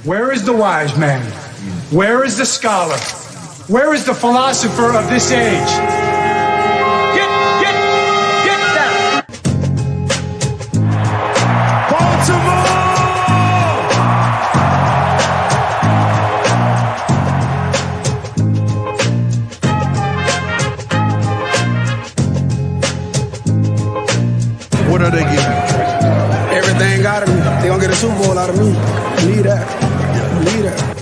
Where is the wise man? Where is the scholar? Where is the philosopher of this age? Get down! Baltimore! What are they getting? Everything out of me. They gonna get a Super Bowl out of me. Believe that. Believe that.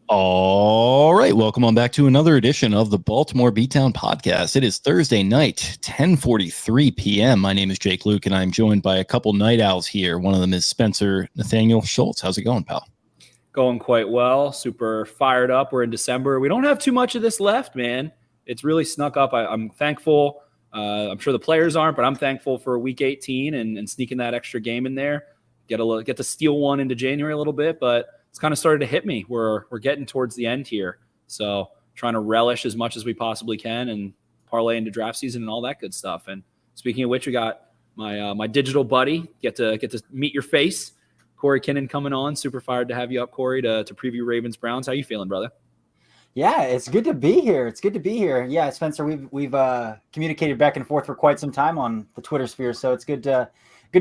All right, welcome on back to another edition of the Baltimore Beatdown podcast. It is Thursday night, 10:43 p.m. My name is Jake Luke, and I'm joined by a couple night owls here. One of them is Spencer Nathaniel Schultz. How's it going, pal? Going quite well. Super fired up. We're in December. We don't have too much of this left, man. It's really snuck up. I'm thankful. I'm sure the players aren't, but I'm thankful for week 18 and sneaking that extra game in there. Get to steal one into January a little bit, but it's kind of started to hit me. We're getting towards the end here. So trying to relish as much as we possibly can and parlay into draft season and all that good stuff. And speaking of which, we got my digital buddy. Get to meet your face. Corey Kinnan coming on. Super fired to have you up, Corey, to preview Ravens Browns. How you feeling, brother? Yeah, it's good to be here. Yeah, Spencer, we've communicated back and forth for quite some time on the Twitter sphere, so it's good to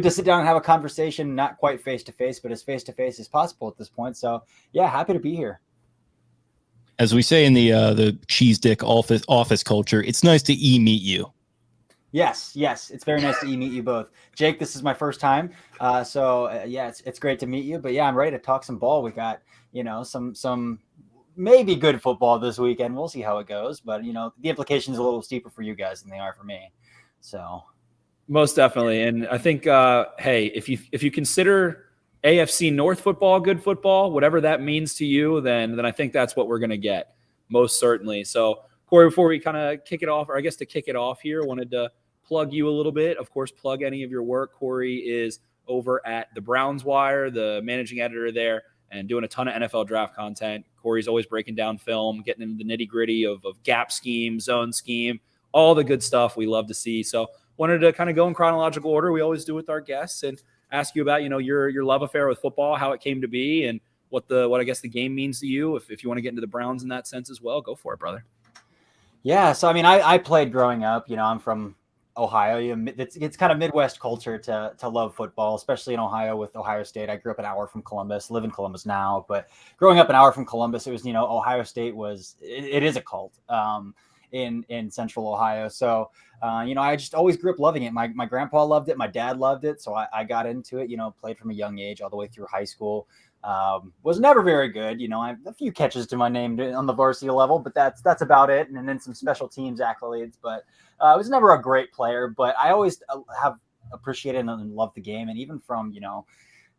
sit down and have a conversation, not quite face to face, but as face to face as possible at this point. So yeah, happy to be here. As we say in the cheese dick office culture, it's nice to meet you. Yes, it's very nice to meet you both. Jake, this is my first time, so it's great to meet you. But yeah, I'm ready to talk some ball. We got some maybe good football this weekend. We'll see how it goes, but the implications are a little steeper for you guys than they are for me. So most definitely, and I think hey, if you consider AFC North football good football, whatever that means to you, then I think that's what we're going to get, most certainly. So Corey, before we kind of kick it off, or I guess to kick it off here, wanted to plug you a little bit. Of course, plug any of your work. Corey is over at the Browns Wire, the managing editor there, and doing a ton of NFL draft content. Corey's always breaking down film, getting into the nitty-gritty of gap scheme, zone scheme, all the good stuff we love to see. So wanted to kind of go in chronological order. We always do with our guests and ask you about, your love affair with football, how it came to be, and what I guess the game means to you. If you want to get into the Browns in that sense as well, go for it, brother. Yeah, so I mean, I played growing up. I'm from Ohio. It's kind of Midwest culture to love football, especially in Ohio with Ohio State. I grew up an hour from Columbus, live in Columbus now, but growing up an hour from Columbus, it was Ohio State it is a cult in Central Ohio. So I just always grew up loving it. My grandpa loved it, my dad loved it, so I got into it. Played from a young age all the way through high school. Was never very good. I have a few catches to my name on the varsity level, but that's about it. And then some special teams accolades, but I was never a great player, but I always have appreciated and loved the game. And even from,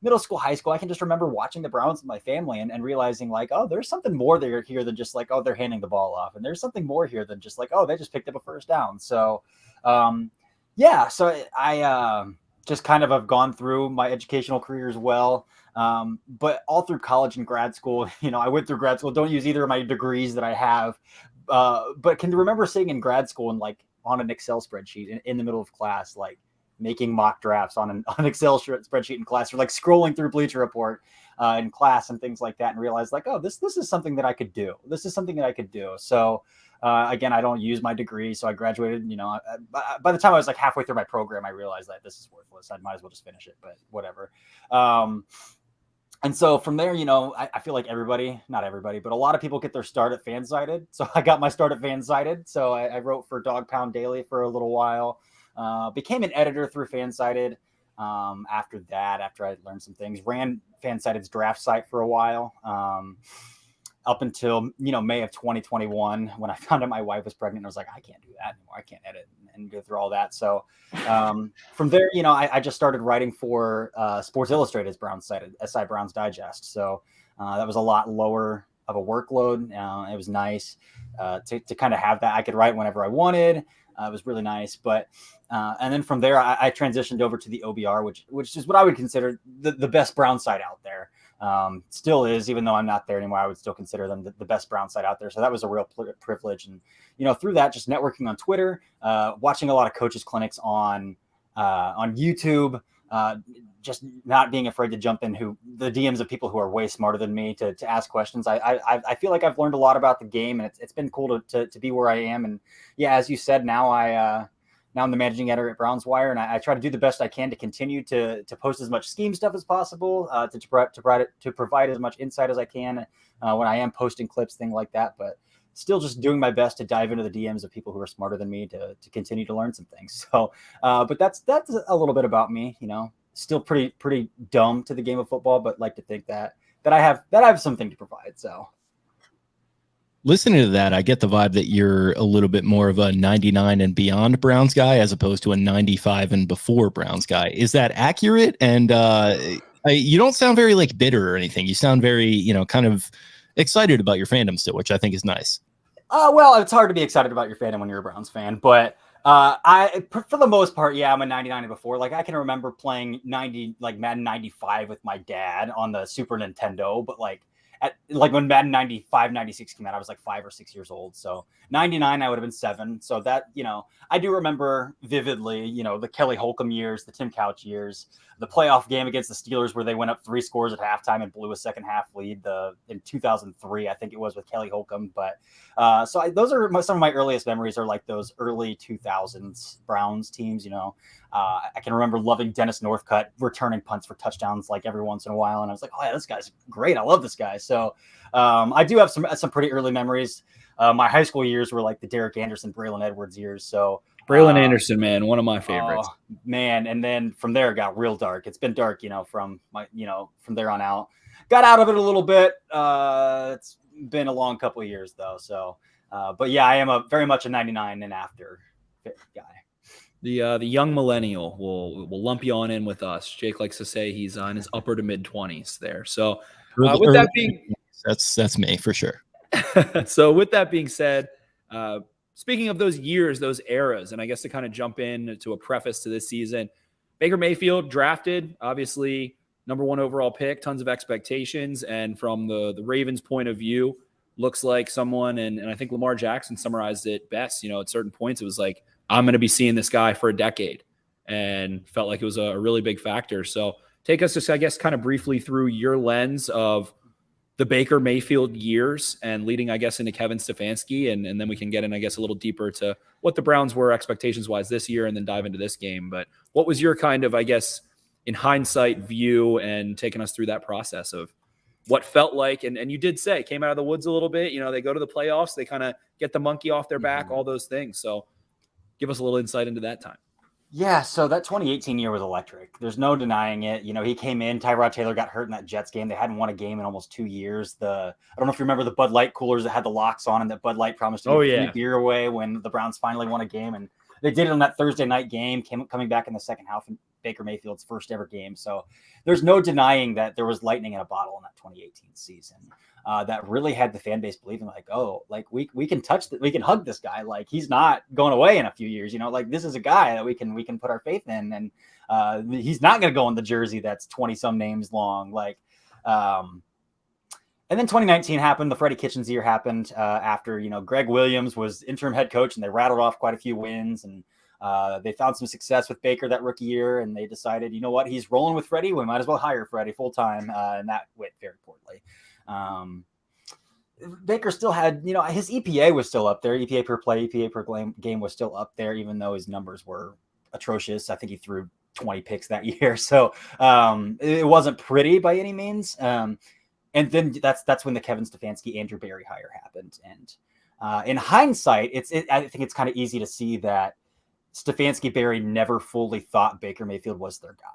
middle school, high school, I can just remember watching the Browns with my family and realizing like, oh, there's something more there here than just like, oh, they're handing the ball off. And there's something more here than just like, oh, they just picked up a first down. So, so I just kind of have gone through my educational career as well. But all through college and grad school, I went through grad school, don't use either of my degrees that I have, but can remember sitting in grad school and like on an Excel spreadsheet in the middle of class, like making mock drafts on an Excel spreadsheet in class, or like scrolling through Bleacher Report in class and things like that, and realize like, oh, this is something that I could do. So again, I don't use my degree. So I graduated, by the time I was like halfway through my program, I realized that this is worthless. I might as well just finish it, but whatever. And so from there, I feel like not everybody, but a lot of people get their start at Fansided. So I got my start at Fansided. So I wrote for Dog Pound Daily for a little while, became an editor through Fansided. After I learned some things, ran Fansided's draft site for a while, up until, May of 2021, when I found out my wife was pregnant. I was like, I can't do that anymore. I can't edit and go through all that. So from there, I just started writing for Sports Illustrated's Browns site, SI Browns Digest. So that was a lot lower of a workload. It was nice to kind of have that. I could write whenever I wanted. It was really nice. But and then from there, I transitioned over to the OBR, which is what I would consider the best Brown site out there. Still is, even though I'm not there anymore. I would still consider them the best Brown side out there. So that was a real privilege. And, through that, just networking on Twitter, watching a lot of coaches clinics on YouTube, just not being afraid to jump in the DMs of people who are way smarter than me to ask questions. I feel like I've learned a lot about the game, and it's been cool to be where I am. And yeah, as you said, now I'm the managing editor at Browns Wire, and I try to do the best I can to continue to post as much scheme stuff as possible, to provide as much insight as I can when I am posting clips, things like that. But still just doing my best to dive into the DMs of people who are smarter than me to continue to learn some things. So, but that's a little bit about me, still pretty dumb to the game of football, but like to think that I have something to provide. So listening to that, I get the vibe that you're a little bit more of a 99 and beyond Browns guy as opposed to a 95 and before Browns guy. Is that accurate? And you don't sound very like bitter or anything. You sound very, kind of excited about your fandom still, which I think is nice. Well, it's hard to be excited about your fandom when you're a Browns fan, but for the most part, yeah, I'm a 99 and before. Like I can remember playing Madden 95 with my dad on the Super Nintendo, but when Madden 95, 96 came out, I was like 5 or 6 years old. So 99, I would have been 7. So that, I do remember vividly, the Kelly Holcomb years, the Tim Couch years, the playoff game against the Steelers where they went up 3 scores at halftime and blew a second half lead in 2003, I think it was, with Kelly Holcomb. But those are some of my earliest memories are like those early 2000s Browns teams, I can remember loving Dennis Northcutt returning punts for touchdowns like every once in a while. And I was like, oh yeah, this guy's great. I love this guy. So I do have some pretty early memories. My high school years were like the Derek Anderson, Braylon Edwards years. So Braylon Anderson, man, one of my favorites. Man, and then from there it got real dark. It's been dark, from there on out. Got out of it a little bit. It's been a long couple of years though. So, but yeah, I am very much a 99 and after guy. The young millennial will lump you on in with us. Jake likes to say he's on his upper to mid 20s there. So with that being, that's me for sure. So with that being said, speaking of those years, those eras, and I guess to kind of jump in to a preface to this season, Baker Mayfield drafted, obviously number 1 overall pick, tons of expectations. And from the Ravens' point of view, looks like someone, and I think Lamar Jackson summarized it best, at certain points, it was like, I'm going to be seeing this guy for a decade, and felt like it was a really big factor. So take us just, I guess, kind of briefly through your lens of the Baker Mayfield years and leading, I guess, into Kevin Stefanski. And then we can get in, I guess, a little deeper to what the Browns were expectations wise this year and then dive into this game. But what was your kind of, I guess, in hindsight view and taking us through that process of what felt like, and you did say came out of the woods a little bit, they go to the playoffs, they kind of get the monkey off their back, all those things. So give us a little insight into that time. Yeah, so that 2018 year was electric. There's no denying it. He came in, Tyrod Taylor got hurt in that Jets game. They hadn't won a game in almost 2 years. I don't know if you remember the Bud Light coolers that had the locks on and that Bud Light promised to give free beer away when the Browns finally won a game. And they did it on that Thursday night game, coming back in the second half in Baker Mayfield's first ever game. So there's no denying that there was lightning in a bottle in that 2018 season. That really had the fan base believing we can we can hug this guy. Like he's not going away in a few years, this is a guy that we can put our faith in. And he's not going to go in the jersey that's 20 some names long. And then 2019 happened. The Freddie Kitchens year happened after, Greg Williams was interim head coach and they rattled off quite a few wins and they found some success with Baker that rookie year. And they decided, he's rolling with Freddie. We might as well hire Freddie full time. And that went very poorly. Baker still had, his EPA was still up there. EPA per play, EPA per game was still up there, even though his numbers were atrocious. I think he threw 20 picks that year. So it wasn't pretty by any means. And then that's when the Kevin Stefanski, Andrew Berry hire happened. And in hindsight, I think it's kind of easy to see that Stefanski, Berry never fully thought Baker Mayfield was their guy.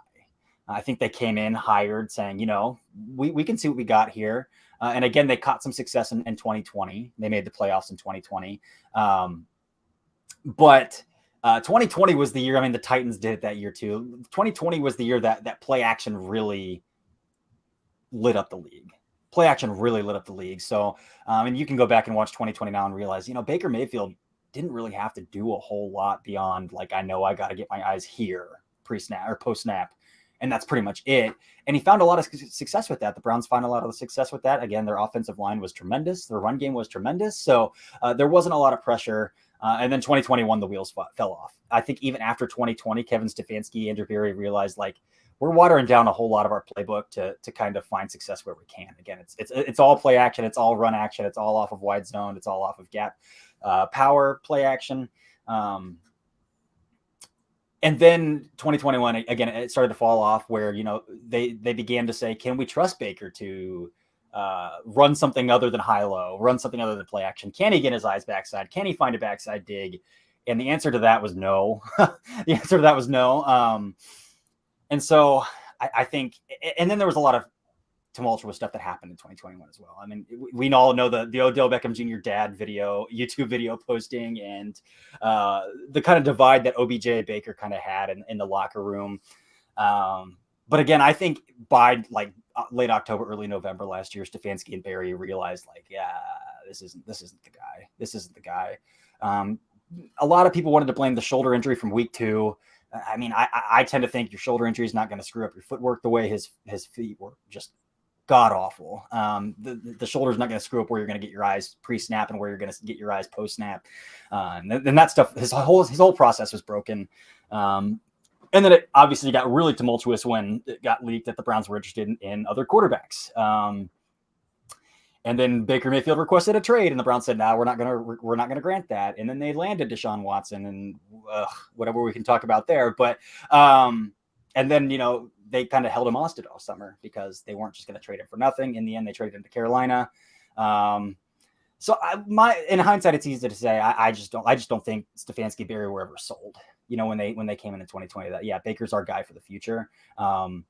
I think they came in hired saying, we can see what we got here. And again, they caught some success in 2020. They made the playoffs in 2020. But 2020 was the year, the Titans did it that year too. 2020 was the year that play action really lit up the league. Play action really lit up the league. So, and you can go back and watch 2020 now and realize, Baker Mayfield didn't really have to do a whole lot beyond I know I got to get my eyes here pre-snap or post-snap. and that's pretty much it. And he found a lot of success with that. The Browns found a lot of success with that. Again, their offensive line was tremendous. Their run game was tremendous. So there wasn't a lot of pressure. And then 2021, the wheels fell off. I think even after 2020, Kevin Stefanski, Andrew Berry realized like we're watering down a whole lot of our playbook to kind of find success where we can. Again, it's all play action. It's all run action. It's all off of wide zone. It's all off of gap power play action. And then 2021, again, it started to fall off where, they began to say, can we trust Baker to run something other than high-low, run something other than play action? Can he get his eyes backside? Can he find a backside dig? And the answer to that was no. And so I think, and then there was a lot of tumultuous stuff that happened in 2021 as well. I mean, we all know the Odell Beckham Jr. dad YouTube video posting, and the kind of divide that OBJ Baker kind of had in the locker room. But again, I think by like late October, early November last year, Stefanski and Berry realized like, yeah, this isn't the guy. This isn't the guy. A lot of people wanted to blame the shoulder injury from week 2. I mean, I tend to think your shoulder injury is not going to screw up your footwork the way his feet were just god awful. The shoulder's not going to screw up where you're going to get your eyes pre-snap and where you're going to get your eyes post-snap. And that stuff, his whole process was broken. And then it obviously got really tumultuous when it got leaked that the Browns were interested in other quarterbacks. And then Baker Mayfield requested a trade, and the Browns said, "No, we're not gonna grant that." And then they landed Deshaun Watson, and whatever we can talk about there. But and then they kind of held him hostage all summer because they weren't just going to trade him for nothing. In the end, they traded him to Carolina. So in hindsight, it's easy to say. I just don't think Stefanski, Berry were ever sold. When they came in 2020, that Baker's our guy for the future. And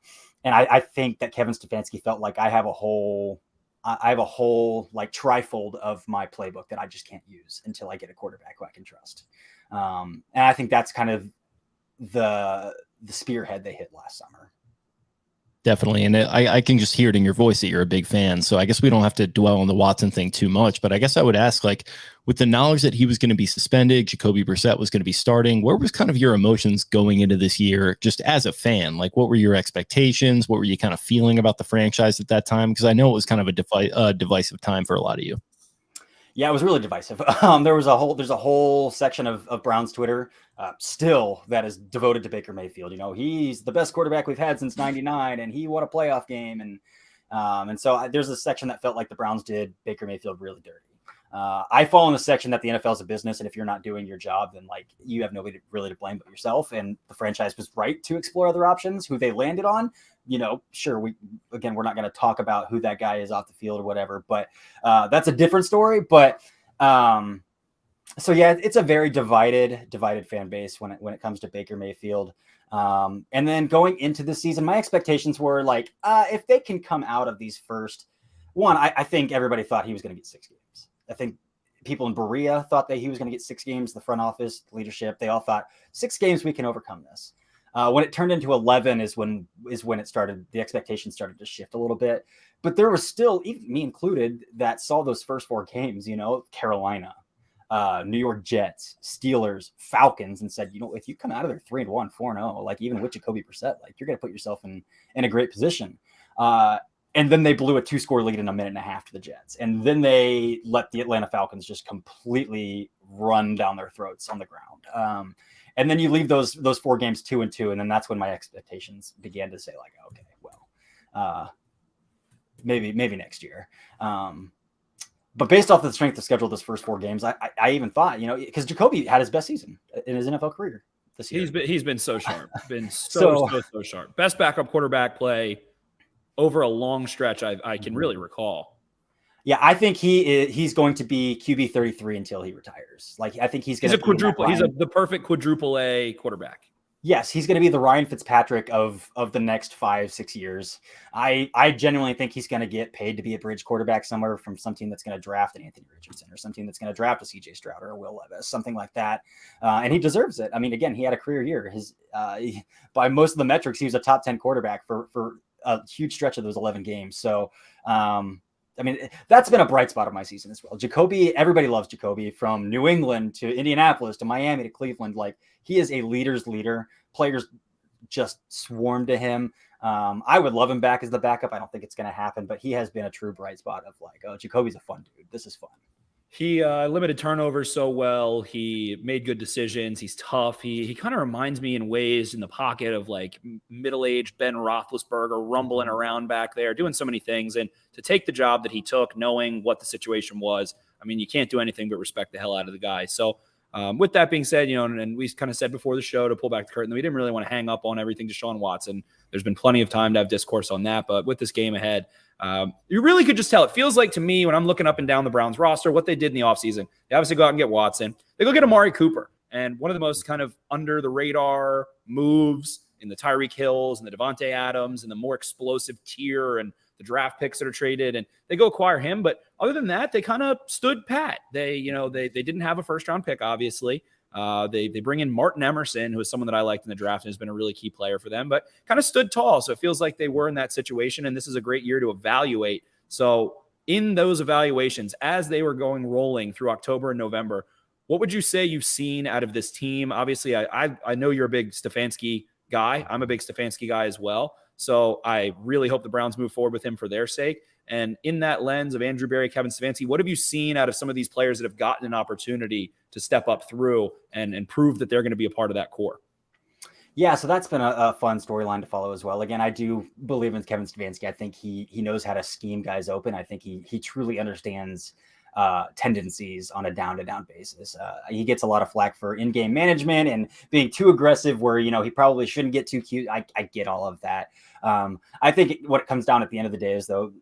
I think that Kevin Stefanski felt like I have a whole like trifold of my playbook that I just can't use until I get a quarterback who I can trust. And I think that's kind of the spearhead they hit last summer. Definitely. And I can just hear it in your voice that you're a big fan. So I guess we don't have to dwell on the Watson thing too much, but I guess I would ask, like, with the knowledge that he was going to be suspended, Jacoby Brissett was going to be starting, where was kind of your emotions going into this year, just as a fan? Like, what were your expectations? What were you kind of feeling about the franchise at that time? Because I know it was kind of a divisive time for a lot of you. Yeah, it was really divisive. There's a whole section of Browns Twitter still that is devoted to Baker Mayfield. He's the best quarterback we've had since '99, and he won a playoff game. And so there's a section that felt like the Browns did Baker Mayfield really dirty. I fall in the section that the NFL is a business, and if you're not doing your job, then like you have nobody really to blame but yourself. And the franchise was right to explore other options. Who they landed on, sure, we're not going to talk about who that guy is off the field or whatever, but that's a different story. But so yeah, it's a very divided fan base when it comes to Baker Mayfield. And then going into the season, my expectations were like, if they can come out of these first one, I think everybody thought he was going to get 6 games. I think people in Berea thought that he was going to get 6 games. The front office leadership, they all thought 6 games, we can overcome this. When it turned into 11 is when it started. The expectations started to shift a little bit, but there was still, even me included, that saw those first 4 games, Carolina, New York Jets, Steelers, Falcons, and said, if you come out of there 3-1, 4-0, like even with Jacoby Brissett, like you're going to put yourself in a great position. And then they blew a 2-score lead in a minute and a half to the Jets. And then they let the Atlanta Falcons just completely run down their throats on the ground. And then you leave those 4 games 2-2. And then that's when my expectations began to say like, okay, well, maybe next year. But based off the strength of schedule, this first 4 games, I even thought, because Jacoby had his best season in his NFL career this year. He's been so sharp, so sharp. Best backup quarterback play over a long stretch I can really recall. Yeah, I think he's going to be QB 33 until he retires. Like I think he's going to be quadruple. He's the perfect quadruple A quarterback. Yes, he's going to be the Ryan Fitzpatrick of the next 5-6 years. I genuinely think he's going to get paid to be a bridge quarterback somewhere from some team that's going to draft an Anthony Richardson or some team that's going to draft a CJ Stroud or a Will Levis, something like that. And he deserves it. I mean, again, he had a career year. By most of the metrics, he was a top 10 quarterback for a huge stretch of those 11 games. So, I mean, that's been a bright spot of my season as well. Jacoby, everybody loves Jacoby, from New England to Indianapolis to Miami to Cleveland. Like, he is a leader's leader. Players just swarm to him. I would love him back as the backup. I don't think it's going to happen, but he has been a true bright spot of like, oh, Jacoby's a fun dude. This is fun. He limited turnovers so well. He made good decisions. He's tough. He kind of reminds me in ways in the pocket of like middle-aged Ben Roethlisberger rumbling around back there, doing so many things. And to take the job that he took, knowing what the situation was, I mean, you can't do anything but respect the hell out of the guy. So with that being said, and we kind of said before the show to pull back the curtain, we didn't really want to hang up on everything Deshaun Watson. There's been plenty of time to have discourse on that. But with this game ahead, you really could just tell. It feels like to me when I'm looking up and down the Browns roster, what they did in the offseason. They obviously go out and get Watson. They go get Amari Cooper. And one of the most kind of under the radar moves in the Tyreek Hills and the Devontae Adams and the more explosive tier and the draft picks that are traded, and they go acquire him. But other than that, they kind of stood pat. They didn't have a first round pick, obviously. They bring in Martin Emerson, who is someone that I liked in the draft and has been a really key player for them, but kind of stood tall. So it feels like they were in that situation, and this is a great year to evaluate. So in those evaluations, as they were rolling through October and November, what would you say you've seen out of this team? Obviously, I know you're a big Stefanski guy. I'm a big Stefanski guy as well. So I really hope the Browns move forward with him for their sake. And in that lens of Andrew Berry, Kevin Stefanski, what have you seen out of some of these players that have gotten an opportunity to step up through and prove that they're going to be a part of that core? Yeah, so that's been a fun storyline to follow as well. Again, I do believe in Kevin Stefanski. I think he knows how to scheme guys open. I think he truly understands tendencies on a down-to-down basis. He gets a lot of flack for in-game management and being too aggressive where, he probably shouldn't get too cute. I get all of that. I think what it comes down at the end of the day is, though,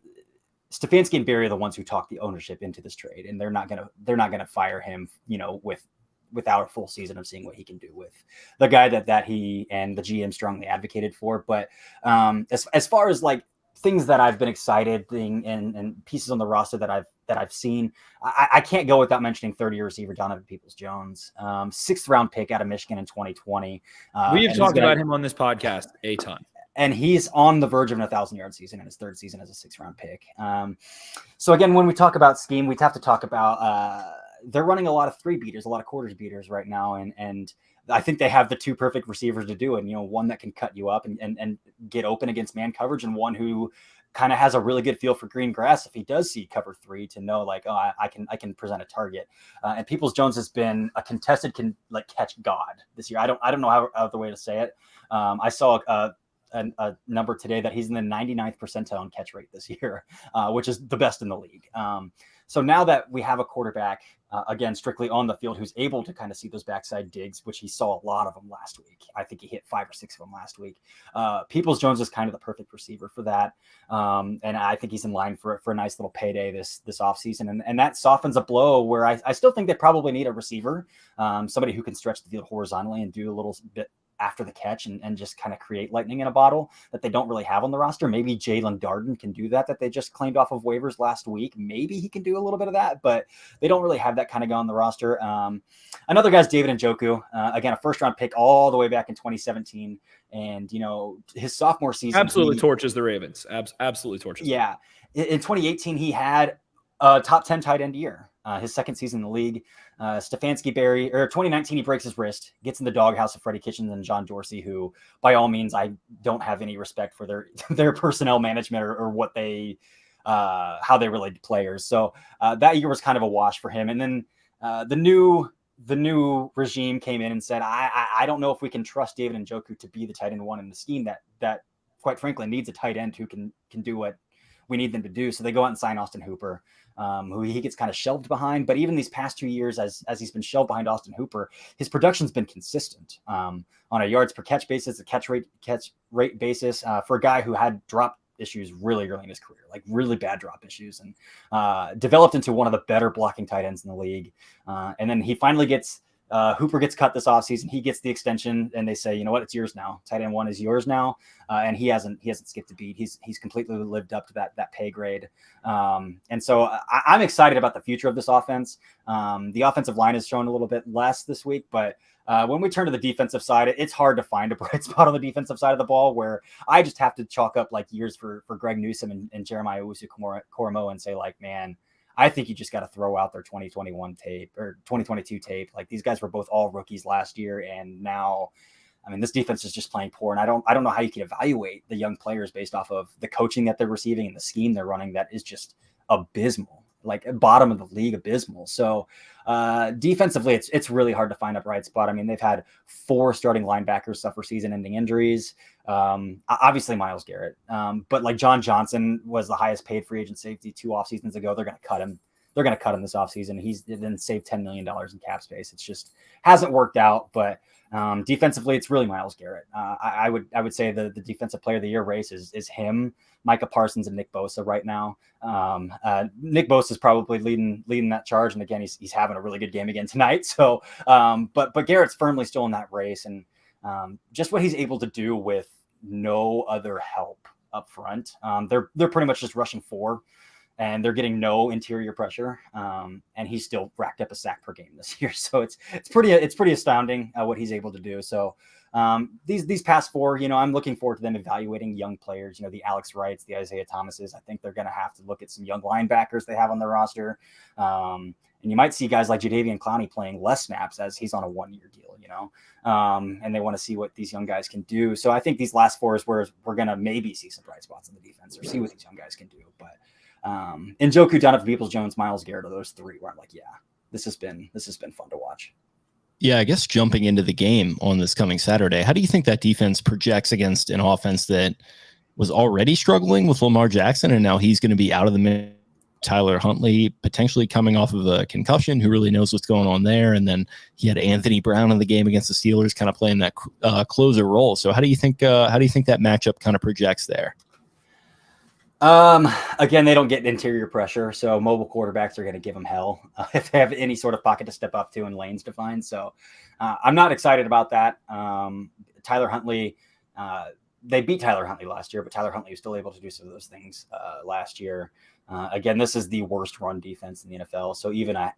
Stefanski and Berry are the ones who talked the ownership into this trade, and they're not gonna fire him, without a full season of seeing what he can do with the guy that he and the GM strongly advocated for. But as far as like things that I've been excited and pieces on the roster that I've seen, I can't go without mentioning 30-year receiver Donovan Peoples-Jones, 6th round pick out of Michigan in 2020. We have talked about him on this podcast a ton. And he's on the verge of an 1,000-yard season in his 3rd season as a 6th round pick. So again, when we talk about scheme, we have to talk about they're running a lot of 3 beaters, a lot of quarters beaters right now. And I think they have the 2 perfect receivers to do it. One that can cut you up and get open against man coverage, and one who kind of has a really good feel for green grass if he does see cover 3 to know like, oh, I can present a target. And Peoples-Jones has been a contested catch god this year. I don't know how other way to say it. I saw a number today that he's in the 99th percentile in catch rate this year, which is the best in the league. So now that we have a quarterback, again, strictly on the field, who's able to kind of see those backside digs, which he saw a lot of them last week. I think he hit 5 or 6 of them last week. Peoples-Jones is kind of the perfect receiver for that. And I think he's in line for a nice little payday this offseason. And that softens a blow where I still think they probably need a receiver, somebody who can stretch the field horizontally and do a little bit after the catch and just kind of create lightning in a bottle that they don't really have on the roster. Maybe Jalen Darden can do that they just claimed off of waivers last week. Maybe he can do a little bit of that, but they don't really have that kind of guy on the roster. Another guy's David Njoku, again, a 1st round pick all the way back in 2017. And, his sophomore season. Absolutely torches the Ravens. Absolutely torches. Yeah. In 2018, he had a top 10 tight end year. His 2nd season in the league. Stefanski, Berry, or 2019, he breaks his wrist, gets in the doghouse of Freddie Kitchens and John Dorsey, who, by all means, I don't have any respect for their personnel management or what they, how they relate to players. So that year was kind of a wash for him. And then the new regime came in and said, I don't know if we can trust David Njoku to be the tight end 1 in the scheme that quite frankly needs a tight end who can do what we need them to do. So they go out and sign Austin Hooper, who he gets kind of shelved behind. But even these past 2 years, as he's been shelved behind Austin Hooper, his production's been consistent on a yards per catch basis, a catch rate basis for a guy who had drop issues really early in his career, like really bad drop issues, and developed into one of the better blocking tight ends in the league. And then he finally gets Hooper gets cut this offseason. He gets the extension, and they say, you know what, it's yours now. Tight end 1 is yours now, and he hasn't skipped a beat. He's completely lived up to that pay grade, and so I'm excited about the future of this offense. The offensive line has shown a little bit less this week, but when we turn to the defensive side, it's hard to find a bright spot on the defensive side of the ball where I just have to chalk up like years for Greg Newsome and Jeremiah Owusu-Koramoah and say, like, man, I think you just got to throw out their 2021 tape or 2022 tape. Like, these guys were both all rookies last year, and now I mean, this defense is just playing poor, and I don't know how you can evaluate the young players based off of the coaching that they're receiving and the scheme they're running. That is just abysmal, like bottom of the league abysmal. So defensively, it's really hard to find a bright spot. I mean, they've had 4 starting linebackers suffer season-ending injuries. Obviously Myles Garrett, but like John Johnson was the highest paid free agent safety 2 off seasons ago. They're going to cut him. They're going to cut him this offseason. He's then saved $10 million in cap space. It's just hasn't worked out. But defensively, it's really Myles Garrett. I would say the defensive player of the year race is him, Micah Parsons, and Nick Bosa right now. Nick Bosa is probably leading that charge. And again, he's having a really good game again tonight. So, but Garrett's firmly still in that race. And just what he's able to do with no other help up front. They're pretty much just rushing 4. And they're getting no interior pressure, and he's still racked up a sack per game this year. So it's pretty astounding what he's able to do. So these past 4, I'm looking forward to them evaluating young players. The Alex Wrights, the Isaiah Thomases. I think they're going to have to look at some young linebackers they have on their roster, and you might see guys like Jadeveon Clowney playing less snaps as he's on a 1-year deal. And they want to see what these young guys can do. So I think these last 4 is where we're going to maybe see some bright spots in the defense or see what these young guys can do, but. Njoku, Donovan Peoples-Jones, Myles Garrett are those 3 where I'm like, yeah, this has been fun to watch. Yeah, I guess jumping into the game on this coming Saturday, how do you think that defense projects against an offense that was already struggling with Lamar Jackson, and now he's going to be out of the mix? Tyler Huntley potentially coming off of a concussion, who really knows what's going on there, and then he had Anthony Brown in the game against the Steelers, kind of playing that closer role. So how do you think that matchup kind of projects there? Again, they don't get interior pressure, so mobile quarterbacks are going to give them hell if they have any sort of pocket to step up to and lanes to find. So I'm not excited about that. Tyler Huntley, they beat Tyler Huntley last year, but Tyler Huntley was still able to do some of those things last year. Again, this is the worst run defense in the NFL. So even a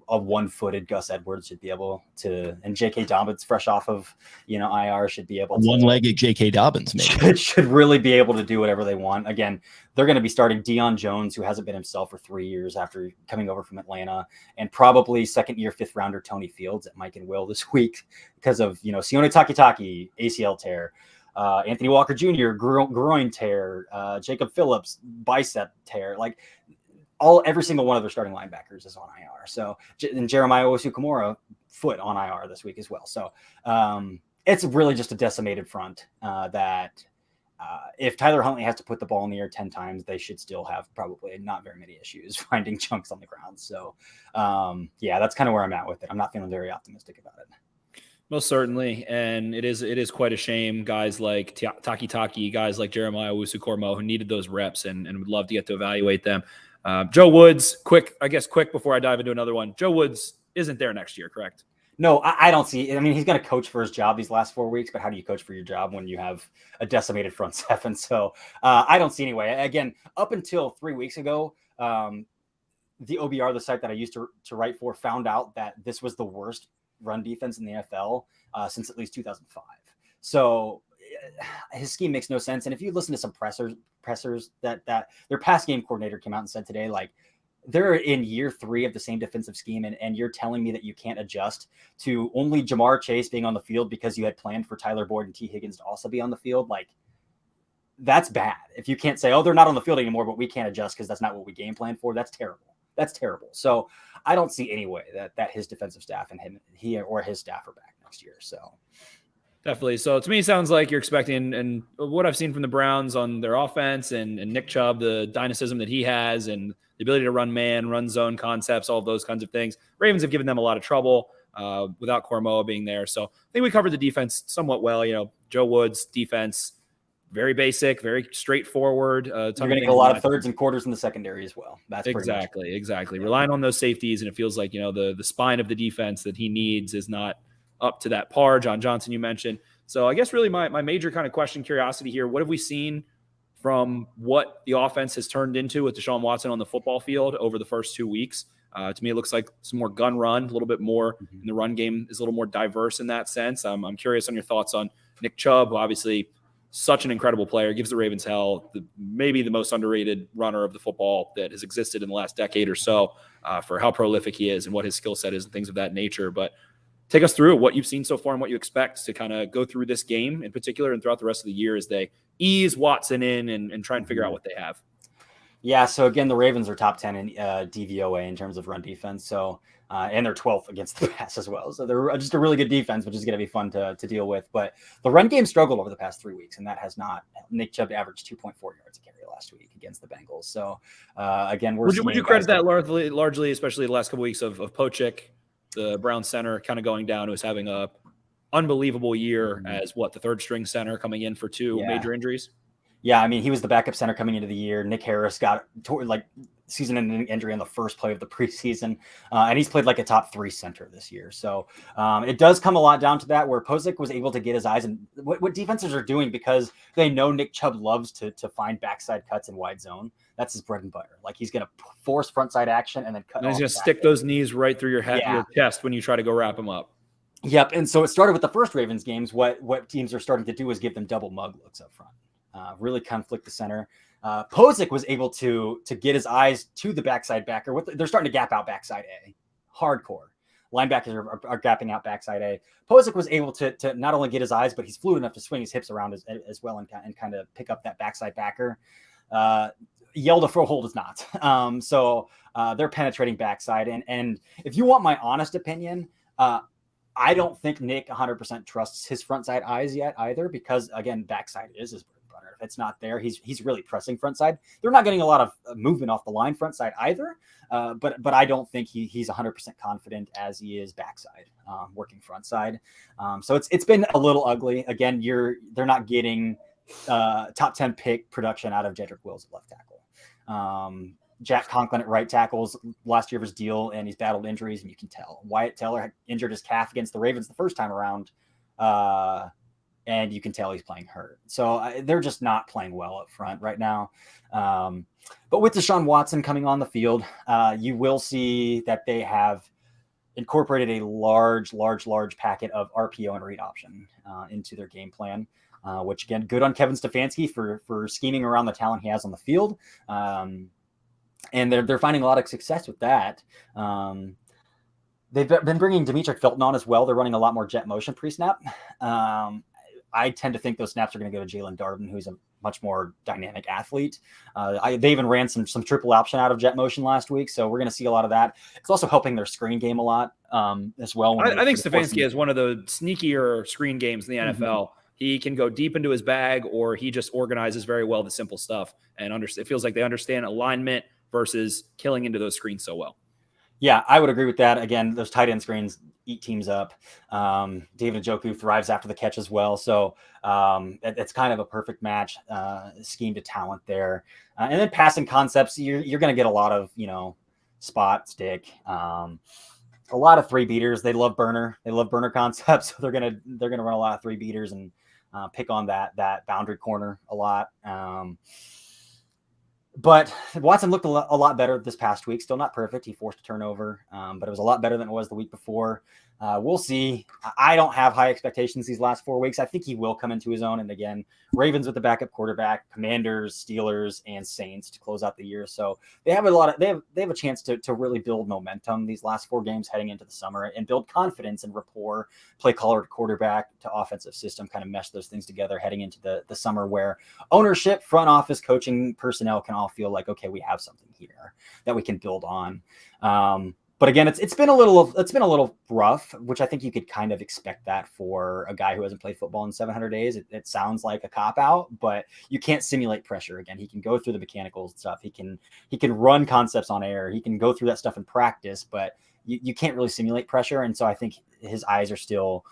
1-footed Gus Edwards should be able to, and J.K. Dobbins, fresh off of IR, should be able to. One-legged J.K. Dobbins, maybe should really be able to do whatever they want. Again, they're going to be starting Deion Jones, who hasn't been himself for 3 years after coming over from Atlanta, and probably 2nd-year 5th-rounder Tony Fields at Mike and Will this week because of Sione Takitaki ACL tear. Anthony Walker Jr. groin tear, Jacob Phillips bicep tear, like every single one of their starting linebackers is on IR. So, and Jeremiah Owusu-Kamara foot on IR this week as well. So it's really just a decimated front that if Tyler Huntley has to put the ball in the air 10 times, they should still have probably not very many issues finding chunks on the ground. So yeah, that's kind of where I'm at with it. I'm not feeling very optimistic about it. Most certainly, and it is quite a shame. Guys like Taki, guys like Jeremiah Owusu-Kamara, who needed those reps and would love to get to evaluate them. Joe Woods, quick before I dive into another one. Joe Woods isn't there next year, correct? No, I don't see. I mean, he's going to coach for his job these last 4 weeks, but how do you coach for your job when you have a decimated front 7? So I don't see any way. Again, up until 3 weeks ago, the OBR, the site that I used to write for, found out that this was the worst run defense in the NFL since at least 2005. So his scheme makes no sense. And if you listen to some pressers that their pass game coordinator came out and said today, like, they're in year 3 of the same defensive scheme, and you're telling me that you can't adjust to only Jamar Chase being on the field because you had planned for Tyler Boyd and T. Higgins to also be on the field. Like, that's bad. If you can't say, oh, they're not on the field anymore, but we can't adjust because that's not what we game plan for, that's terrible. That's terrible. So I don't see any way that his defensive staff and he or his staff are back next year. So definitely. So to me, it sounds like you're expecting, and what I've seen from the Browns on their offense and Nick Chubb, the dynamism that he has and the ability to run man, run zone concepts, all those kinds of things. Ravens have given them a lot of trouble without Cormoa being there. So I think we covered the defense somewhat well. Joe Woods defense, very basic, very straightforward. You're going to get a lot of thirds and quarters in the secondary as well. That's exactly. Relying on those safeties, and it feels like the spine of the defense that he needs is not up to that par. John Johnson, you mentioned. So I guess really my major kind of question, curiosity here: what have we seen from what the offense has turned into with Deshaun Watson on the football field over the first 2 weeks? To me, it looks like some more gun run, a little bit more in the run game is a little more diverse in that sense. I'm curious on your thoughts on Nick Chubb, who obviously such an incredible player, gives the Ravens hell, maybe the most underrated runner of the football that has existed in the last decade or so for how prolific he is and what his skill set is and things of that nature. But take us through what you've seen so far and what you expect to kind of go through this game in particular and throughout the rest of the year as they ease Watson in and try and figure out what they have. Yeah, so again, the Ravens are top 10 in DVOA in terms of run defense. So, and they're 12th against the pass as well. So they're just a really good defense, which is going to be fun to deal with. But the run game struggled over the past 3 weeks, and that has not. Nick Chubb averaged 2.4 yards a carry last week against the Bengals. So, again, would you credit that largely, especially the last couple of weeks of Pochik, the Brown center, kind of going down, who's having a unbelievable year as the third string center coming in for two major injuries? Yeah, I mean, he was the backup center coming into the year. Nick Harris got season-ending injury on the first play of the preseason, and he's played like a top 3 center this year. So it does come a lot down to that, where Pochik was able to get his eyes and what defenses are doing, because they know Nick Chubb loves to find backside cuts in wide zone. That's his bread and butter. Like, he's going to force frontside action and then cut. And he's going to stick those knees right through your head, your chest when you try to go wwrap him up. Yep. And so it started with the first Ravens games. What teams are starting to do is give them double mug looks up front. Really conflict the center. Pochik was able to get his eyes to the backside backer. They're starting to gap out backside A. Hardcore. Linebackers are gapping out backside A. Pochik was able to not only get his eyes, but he's fluid enough to swing his hips around as well and kind of pick up that backside backer. Yelda Frohold is not. So they're penetrating backside. And if you want my honest opinion, I don't think Nick 100% trusts his frontside eyes yet either, because, again, backside is his bread and butter. If it's not there, he's really pressing frontside. They're not getting a lot of movement off the line frontside either, but I don't think he's 100% confident as he is backside, working frontside. So it's been a little ugly. Again, they're not getting top 10 pick production out of Jedrick Wills at left tackle. Jack Conklin at right tackles last year of his deal, and he's battled injuries, and you can tell. Wyatt Teller had injured his calf against the Ravens the first time around, and you can tell he's playing hurt. So they're just not playing well up front right now. But with Deshaun Watson coming on the field, you will see that they have incorporated a large packet of RPO and read option into their game plan. Which, again, good on Kevin Stefanski for scheming around the talent he has on the field. And they're finding a lot of success with that. They've been bringing Demetric Felton on as well. They're running a lot more jet motion pre-snap. I tend to think those snaps are going to go to Jalen Darden, who's a much more dynamic athlete. They even ran some triple option out of jet motion last week, so we're going to see a lot of that. It's also helping their screen game a lot as well. I think Stefanski has one of the sneakier screen games in the NFL. Mm-hmm. He can go deep into his bag, or he just organizes very well the simple stuff. And it feels like they understand alignment versus killing into those screens so well. Yeah, I would agree with that. Again, those tight end screens eat teams up. David Njoku thrives after the catch as well. So it's kind of a perfect match, scheme to talent there. And then passing concepts, you're going to get a lot of, spot, stick, a lot of 3-beaters. They love burner. They love burner concepts. So they're going to run a lot of 3-beaters and pick on that boundary corner a lot. But Watson looked a lot better this past week. Still not perfect. He forced a turnover, but it was a lot better than it was the week before. We'll see. I don't have high expectations these last 4 weeks. I think he will come into his own. And again, Ravens with the backup quarterback, Commanders, Steelers, and Saints to close out the year. So they have they have a chance to really build momentum these last 4 games heading into the summer and build confidence and rapport, play caller to quarterback to offensive system, kind of mesh those things together heading into the summer, where ownership, front office, coaching personnel can all feel like, okay, we have something here that we can build on. But again, it's been a little rough, which I think you could kind of expect that for a guy who hasn't played football in 700 days. It sounds like a cop out, but you can't simulate pressure. Again, he can go through the mechanical stuff. He can run concepts on air. He can go through that stuff in practice, but you can't really simulate pressure. And so I think his eyes are still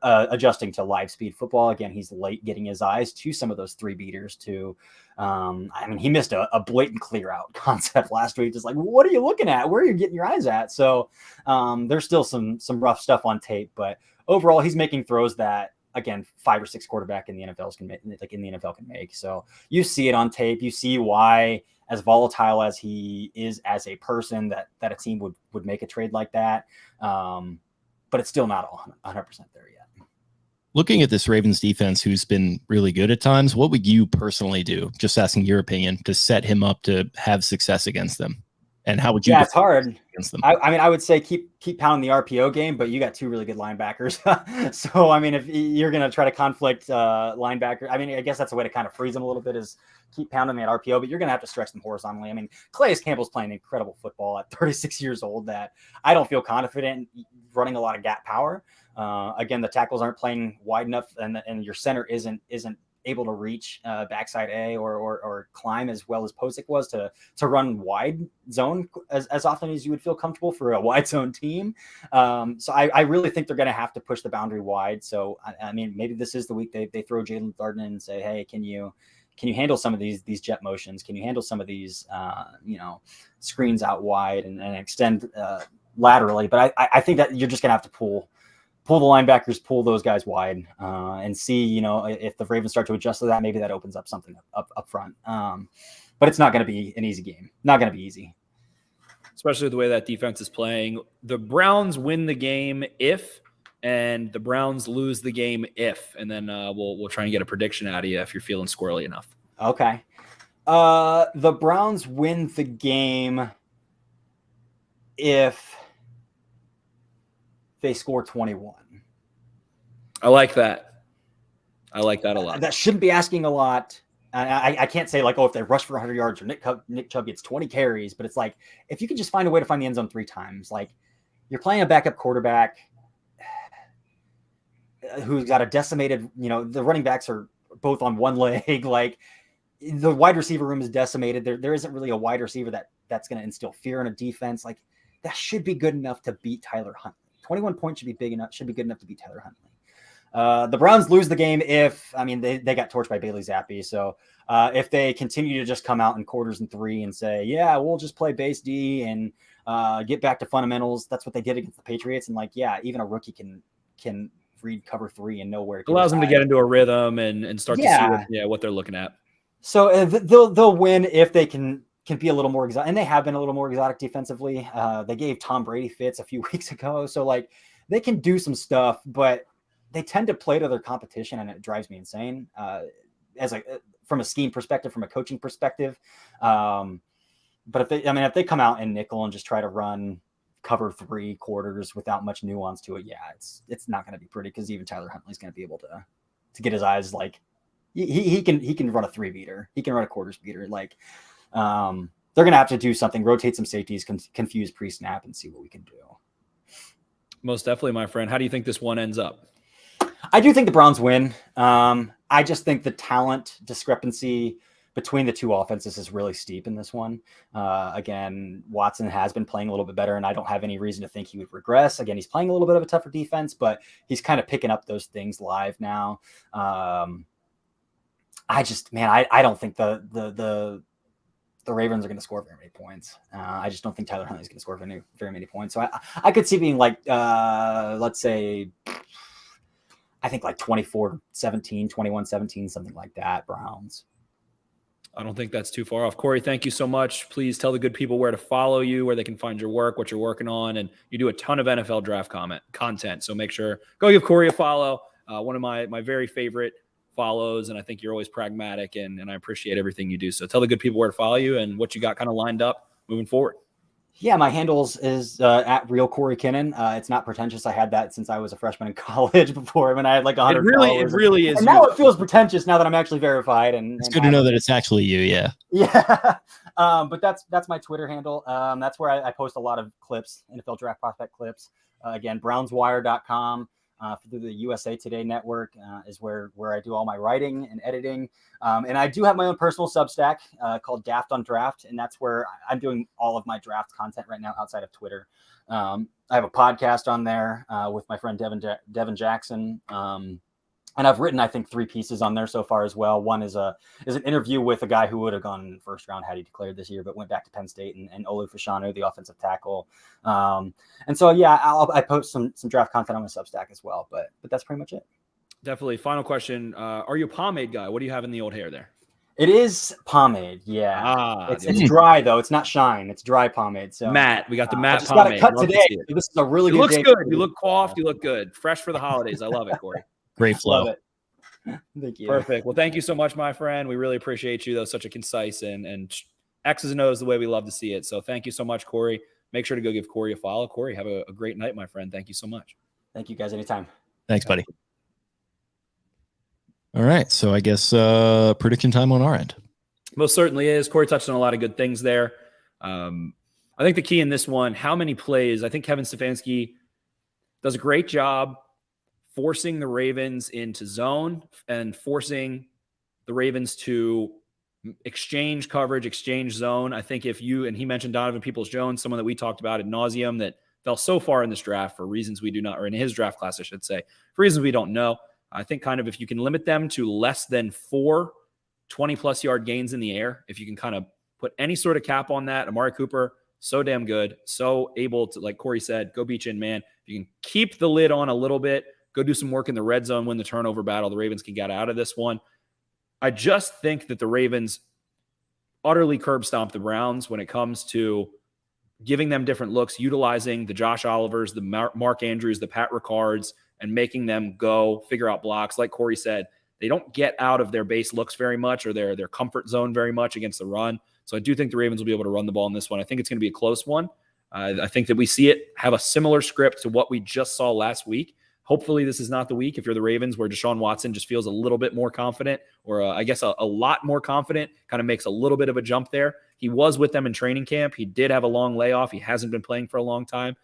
adjusting to live speed football. Again, he's late getting his eyes to some of those 3-beaters too. He missed a blatant clear out concept last week. Just like, what are you looking at? Where are you getting your eyes at? So there's still some rough stuff on tape, but overall he's making throws that, again, 5 or 6 quarterback in the NFL can make. So you see it on tape. You see why, as volatile as he is as a person, that a team would make a trade like that. But it's still not 100% there yet. Looking at this Ravens defense, who's been really good at times, what would you personally do, just asking your opinion, to set him up to have success against them? And how would you? Yeah, it's hard against them? I mean, I would say keep pounding the RPO game, but you got two really good linebackers. So, I mean, if you're going to try to conflict linebacker, I mean, I guess that's a way to kind of freeze them a little bit is keep pounding that RPO, but you're going to have to stretch them horizontally. I mean, Calais Campbell's playing incredible football at 36 years old that I don't feel confident running a lot of gap power. Again, the tackles aren't playing wide enough, and your center isn't able to reach backside A or climb as well as Posick was to run wide zone as often as you would feel comfortable for a wide zone team. So I really think they're going to have to push the boundary wide. So, I mean, maybe this is the week they throw Jalen Darden in and say, hey, can you handle some of these jet motions? Can you handle some of these, screens out wide and extend laterally? But I think that you're just going to have to pull the linebackers, pull those guys wide, and see, if the Ravens start to adjust to that, maybe that opens up something up front. But it's not going to be an easy game. Not going to be easy. Especially the way that defense is playing. The Browns win the game and the Browns lose the game if. And then we'll try and get a prediction out of you if you're feeling squirrely enough. Okay. The Browns win the game if they score 21. I like that. I like that a lot. That shouldn't be asking a lot. I can't say like, if they rush for 100 yards or Nick Chubb gets 20 carries, but it's like, if you can just find a way to find the end zone 3 times, like you're playing a backup quarterback who's got a decimated, the running backs are both on one leg. Like the wide receiver room is decimated. There isn't really a wide receiver that's going to instill fear in a defense. Like that should be good enough to beat Tyler Huntley. 21 points should be good enough to beat Tyler Huntley. The Browns lose the game they got torched by Bailey Zappi. So if they continue to just come out in quarters and 3 and say, yeah, we'll just play base D and get back to fundamentals. That's what they did against the Patriots. And even a rookie can read cover 3 and know where it allows them to get into a rhythm and start to see what they're looking at. So they'll win if they can be a little more exotic, and they have been a little more exotic defensively. They gave Tom Brady fits a few weeks ago. So they can do some stuff, but they tend to play to their competition, and it drives me insane. From a scheme perspective, from a coaching perspective. But if they come out in nickel and just try to run cover 3 quarters without much nuance to it, it's not going to be pretty, because even Tyler Huntley's going to be able to get his eyes he can run a 3 beater, he can run a quarters beater. They're going to have to do something, rotate some safeties, confuse pre-snap, and see what we can do. Most definitely, my friend. How do you think this one ends up? I do think the Browns win. I just think the talent discrepancy between the two offenses is really steep in this one. Again, Watson has been playing a little bit better, and I don't have any reason to think he would regress. Again, he's playing a little bit of a tougher defense, but he's kind of picking up those things live now. I don't think the Ravens are going to score very many points. I just don't think Tyler Huntley is going to score very many points. So I could see being let's say, I think 24-17, 21-17, something like that, Browns. I don't think that's too far off. Corey, thank you so much. Please tell the good people where to follow you, where they can find your work, what you're working on. And you do a ton of NFL draft content. So make sure, go give Corey a follow. One of my very favorite follows, and I think you're always pragmatic, and I appreciate everything you do. So tell the good people where to follow you and what you got kind of lined up moving forward. Yeah, my handles is at Real Corey Kinnan. It's not pretentious. I had that since I was a freshman in college before when I had 100 It really is. And now it feels pretentious now that I'm actually verified. And it's good to know that it's actually you. Yeah. Yeah. But that's my Twitter handle. That's where I post a lot of clips, NFL draft prospect clips. Again, brownswire.com. Through the USA Today network is where I do all my writing and editing. And I do have my own personal Substack called Daft on Draft. And that's where I'm doing all of my draft content right now outside of Twitter. I have a podcast on there with my friend Devin Jackson. And I've written, I think, 3 pieces on there so far as well. One is an interview with a guy who would have gone in the first round had he declared this year, but went back to Penn State, and Olu Fashanu, the offensive tackle. And so, yeah, I post some draft content on my Substack as well, but that's pretty much it. Definitely. Final question. Are you a pomade guy? What do you have in the old hair there? It is pomade, yeah. It's dry, though. It's not shine. It's dry pomade. So matte. We got the matte pomade. I just got it cut today. This is a really good day. Looks good. You look coiffed. You look good. Fresh for the holidays. I love it, Corey. Great flow. Love it. Thank you. Perfect. Well, thank you so much, my friend. We really appreciate you. That was such a concise and X's and O's the way we love to see it. So thank you so much, Corey. Make sure to go give Corey a follow. Corey, have a great night, my friend. Thank you so much. Thank you guys. Anytime. Thanks, buddy. All right. So I guess prediction time on our end. Most certainly is. Corey touched on a lot of good things there. I think the key in this one, how many plays, I think Kevin Stefanski does a great job forcing the Ravens into zone and forcing the Ravens to exchange coverage, exchange zone. I think if you, and he mentioned Donovan Peoples-Jones, someone that we talked about ad nauseum that fell so far in this draft for reasons we do not, or in his draft class, I should say, for reasons we don't know. I think kind of if you can limit them to less than 4 20-plus yard gains in the air, if you can kind of put any sort of cap on that, Amari Cooper, so damn good, so able to, like Corey said, go beach in, man. If you can keep the lid on a little bit, go do some work in the red zone, win the turnover battle, the Ravens can get out of this one. I just think that the Ravens utterly curb stomp the Browns when it comes to giving them different looks, utilizing the Josh Olivers, the Mark Andrews, the Pat Ricards, and making them go figure out blocks. Like Corey said, they don't get out of their base looks very much or their comfort zone very much against the run. So I do think the Ravens will be able to run the ball in this one. I think it's going to be a close one. I think that we see it have a similar script to what we just saw last week. Hopefully this is not the week if you're the Ravens where Deshaun Watson just feels a little bit more confident or I guess a lot more confident, kind of makes a little bit of a jump there. He was with them in training camp. He did have a long layoff. He hasn't been playing for a long time.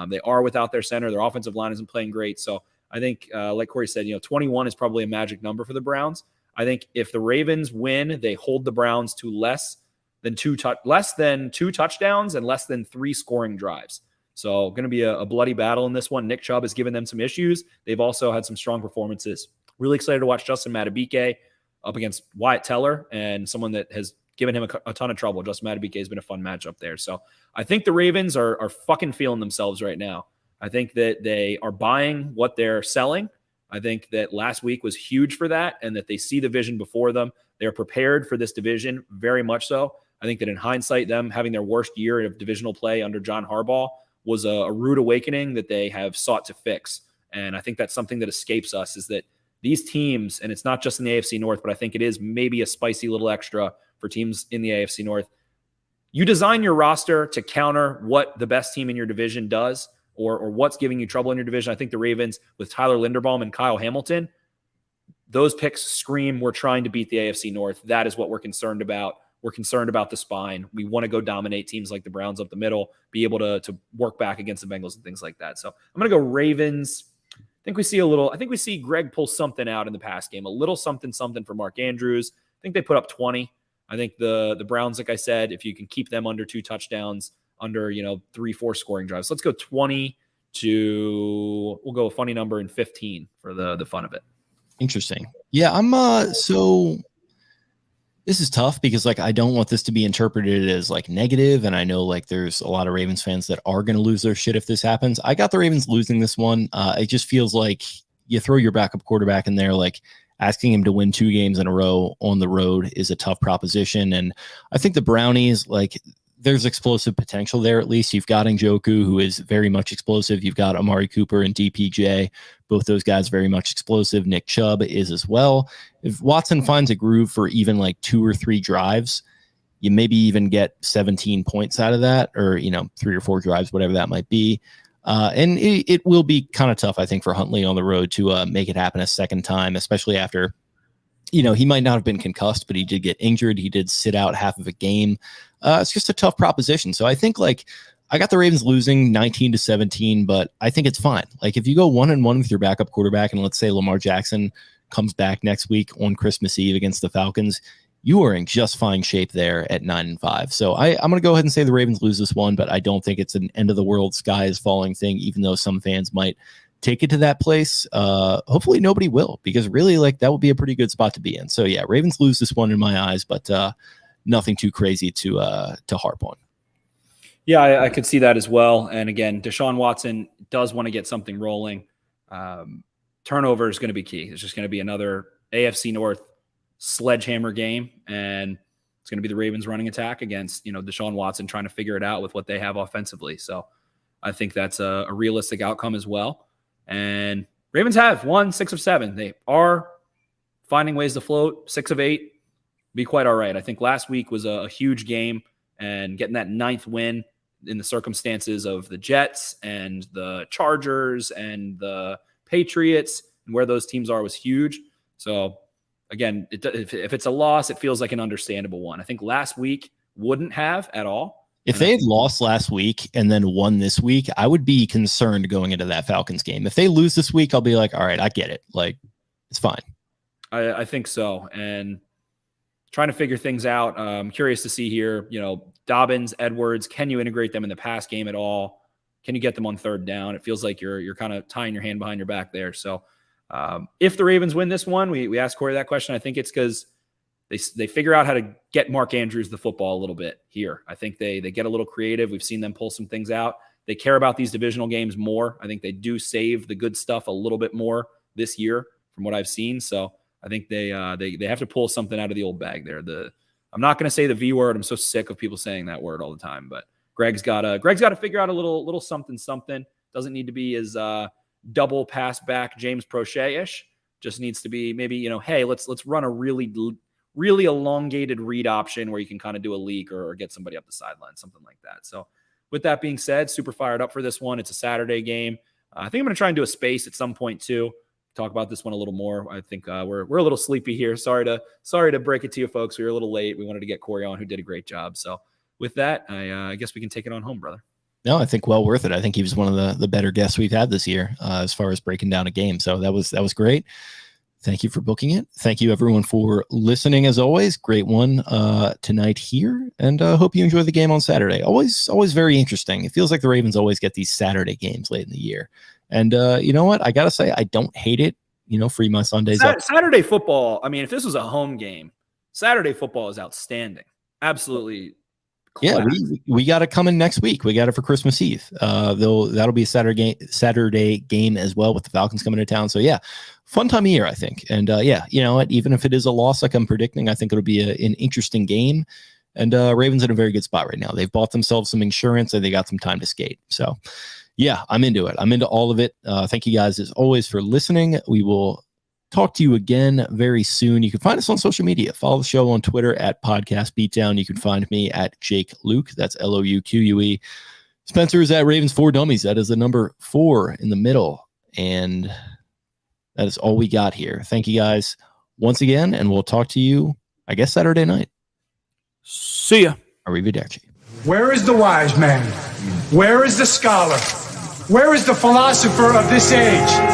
They are without their center. Their offensive line isn't playing great. So I think, like Corey said, 21 is probably a magic number for the Browns. I think if the Ravens win, they hold the Browns to less than two touchdowns and less than 3 scoring drives. So going to be a bloody battle in this one. Nick Chubb has given them some issues. They've also had some strong performances. Really excited to watch Justin Madubuike up against Wyatt Teller and someone that has given him a ton of trouble. Justin Madubuike has been a fun matchup there. So I think the Ravens are fucking feeling themselves right now. I think that they are buying what they're selling. I think that last week was huge for that and that they see the vision before them. They're prepared for this division, very much so. I think that in hindsight, them having their worst year of divisional play under John Harbaugh was a rude awakening that they have sought to fix. And I think that's something that escapes us is that these teams, and it's not just in the AFC North, but I think it is maybe a spicy little extra for teams in the AFC North. You design your roster to counter what the best team in your division does or what's giving you trouble in your division. I think the Ravens with Tyler Linderbaum and Kyle Hamilton, those picks scream we're trying to beat the AFC North. That is what we're concerned about. We're concerned about the spine. We want to go dominate teams like the Browns up the middle, be able to work back against the Bengals and things like that. So I'm going to go Ravens. I think we see Greg pull something out in the pass game, a little something for Mark Andrews. I think they put up 20. I think the Browns, like I said, if you can keep them under 2 touchdowns, under 3-4 scoring drives. So let's go 20 to, we'll go a funny number in 15 for the fun of it. Interesting. Yeah, I'm so this is tough because I don't want this to be interpreted as negative. And I know there's a lot of Ravens fans that are going to lose their shit if this happens. I got the Ravens losing this one. It just feels like you throw your backup quarterback in there, asking him to win 2 games in a row on the road is a tough proposition. And I think the Brownies, there's explosive potential there. At least you've got Njoku, who is very much explosive. You've got Amari Cooper and DPJ. Both those guys very much explosive. Nick Chubb is as well. If Watson finds a groove for even 2 or 3 drives, you maybe even get 17 points out of that, or 3 or 4 drives, whatever that might be. And it will be kind of tough, I think, for Huntley on the road to make it happen a second time, especially after he might not have been concussed, but he did get injured. He did sit out half of a game. It's just a tough proposition. So I think I got the Ravens losing 19-17, but I think it's fine. If you go 1-1 with your backup quarterback, and let's say Lamar Jackson comes back next week on Christmas Eve against the Falcons, you are in just fine shape there at 9-5. So I'm going to go ahead and say the Ravens lose this one, but I don't think it's an end of the world, sky is falling thing, even though some fans might take it to that place. Hopefully nobody will, because really that would be a pretty good spot to be in. So yeah, Ravens lose this one in my eyes, but nothing too crazy to harp on. Yeah, I could see that as well. And again, Deshaun Watson does want to get something rolling. Turnover is going to be key. It's just going to be another AFC North sledgehammer game, and it's going to be the Ravens running attack against Deshaun Watson trying to figure it out with what they have offensively. So I think that's a realistic outcome as well. And Ravens have won 6 of 7. They are finding ways to float 6 of 8. Be quite all right. I think last week was a huge game. and getting that 9th win in the circumstances of the Jets and the Chargers and the Patriots and where those teams are was huge. So again, if it's a loss, it feels like an understandable one. I think last week wouldn't have at all. If they had lost last week and then won this week, I would be concerned going into that Falcons game. If they lose this week, I'll be like, all right, I get it. Like, it's fine. I think so. And trying to figure things out. I'm curious to see here, Dobbins, Edwards, can you integrate them in the pass game at all? Can you get them on 3rd down? It feels like you're kind of tying your hand behind your back there. So if the Ravens win this one, we asked Corey that question. I think it's because they figure out how to get Mark Andrews the football a little bit here. I think they get a little creative. We've seen them pull some things out. They care about these divisional games more. I think they do save the good stuff a little bit more this year from what I've seen. So I think they have to pull something out of the old bag there. I'm not going to say the V word. I'm so sick of people saying that word all the time. But Greg's got to figure out a little something. Doesn't need to be as double pass back James Prochet-ish. Just needs to be maybe hey, let's run a really elongated read option where you can kind of do a leak or get somebody up the sideline, something like that. So with that being said, super fired up for this one. It's a Saturday game. I think I'm going to try and do a space at some point too. Talk about this one a little more. I think we're a little sleepy here. Sorry to break it to you folks. We were a little late. We wanted to get Corey on, who did a great job. So with that, I guess we can take it on home, brother. No, I think well worth it. I think he was one of the better guests we've had this year as far as breaking down a game. So that was great. Thank you for booking it. Thank you everyone for listening as always. Great one tonight here. And hope you enjoy the game on Saturday. Always very interesting. It feels like the Ravens always get these Saturday games late in the year. And you know what? I got to say, I don't hate it. Free my Sundays up. Saturday football. I mean, if this was a home game, Saturday football is outstanding. Absolutely. Yeah, we got it coming next week. We got it for Christmas Eve. That'll be a Saturday game as well with the Falcons coming to town. So yeah, fun time of year, I think. And yeah, you know what? Even if it is a loss, like I'm predicting, I think it'll be an interesting game. And Ravens in a very good spot right now. They've bought themselves some insurance and they got some time to skate. So yeah, I'm into it. I'm into all of it. Thank you guys as always for listening. We will talk to you again very soon. You can find us on social media. Follow the show on Twitter at Podcast Beatdown. You can find me at Jake Luke. That's LOUQUE. Spencer is at Ravens 4 Dummies. That is the number 4 in the middle. And that is all we got here. Thank you guys once again, and we'll talk to you, I guess, Saturday night. See ya. Arrivederci. Where is the wise man? Where is the scholar? Where is the philosopher of this age?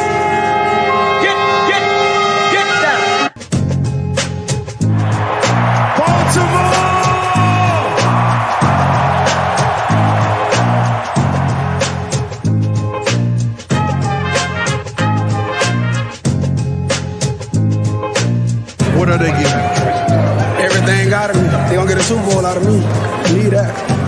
What are they giving? Everything out of me. They gonna get a Super Bowl out of me. Need that.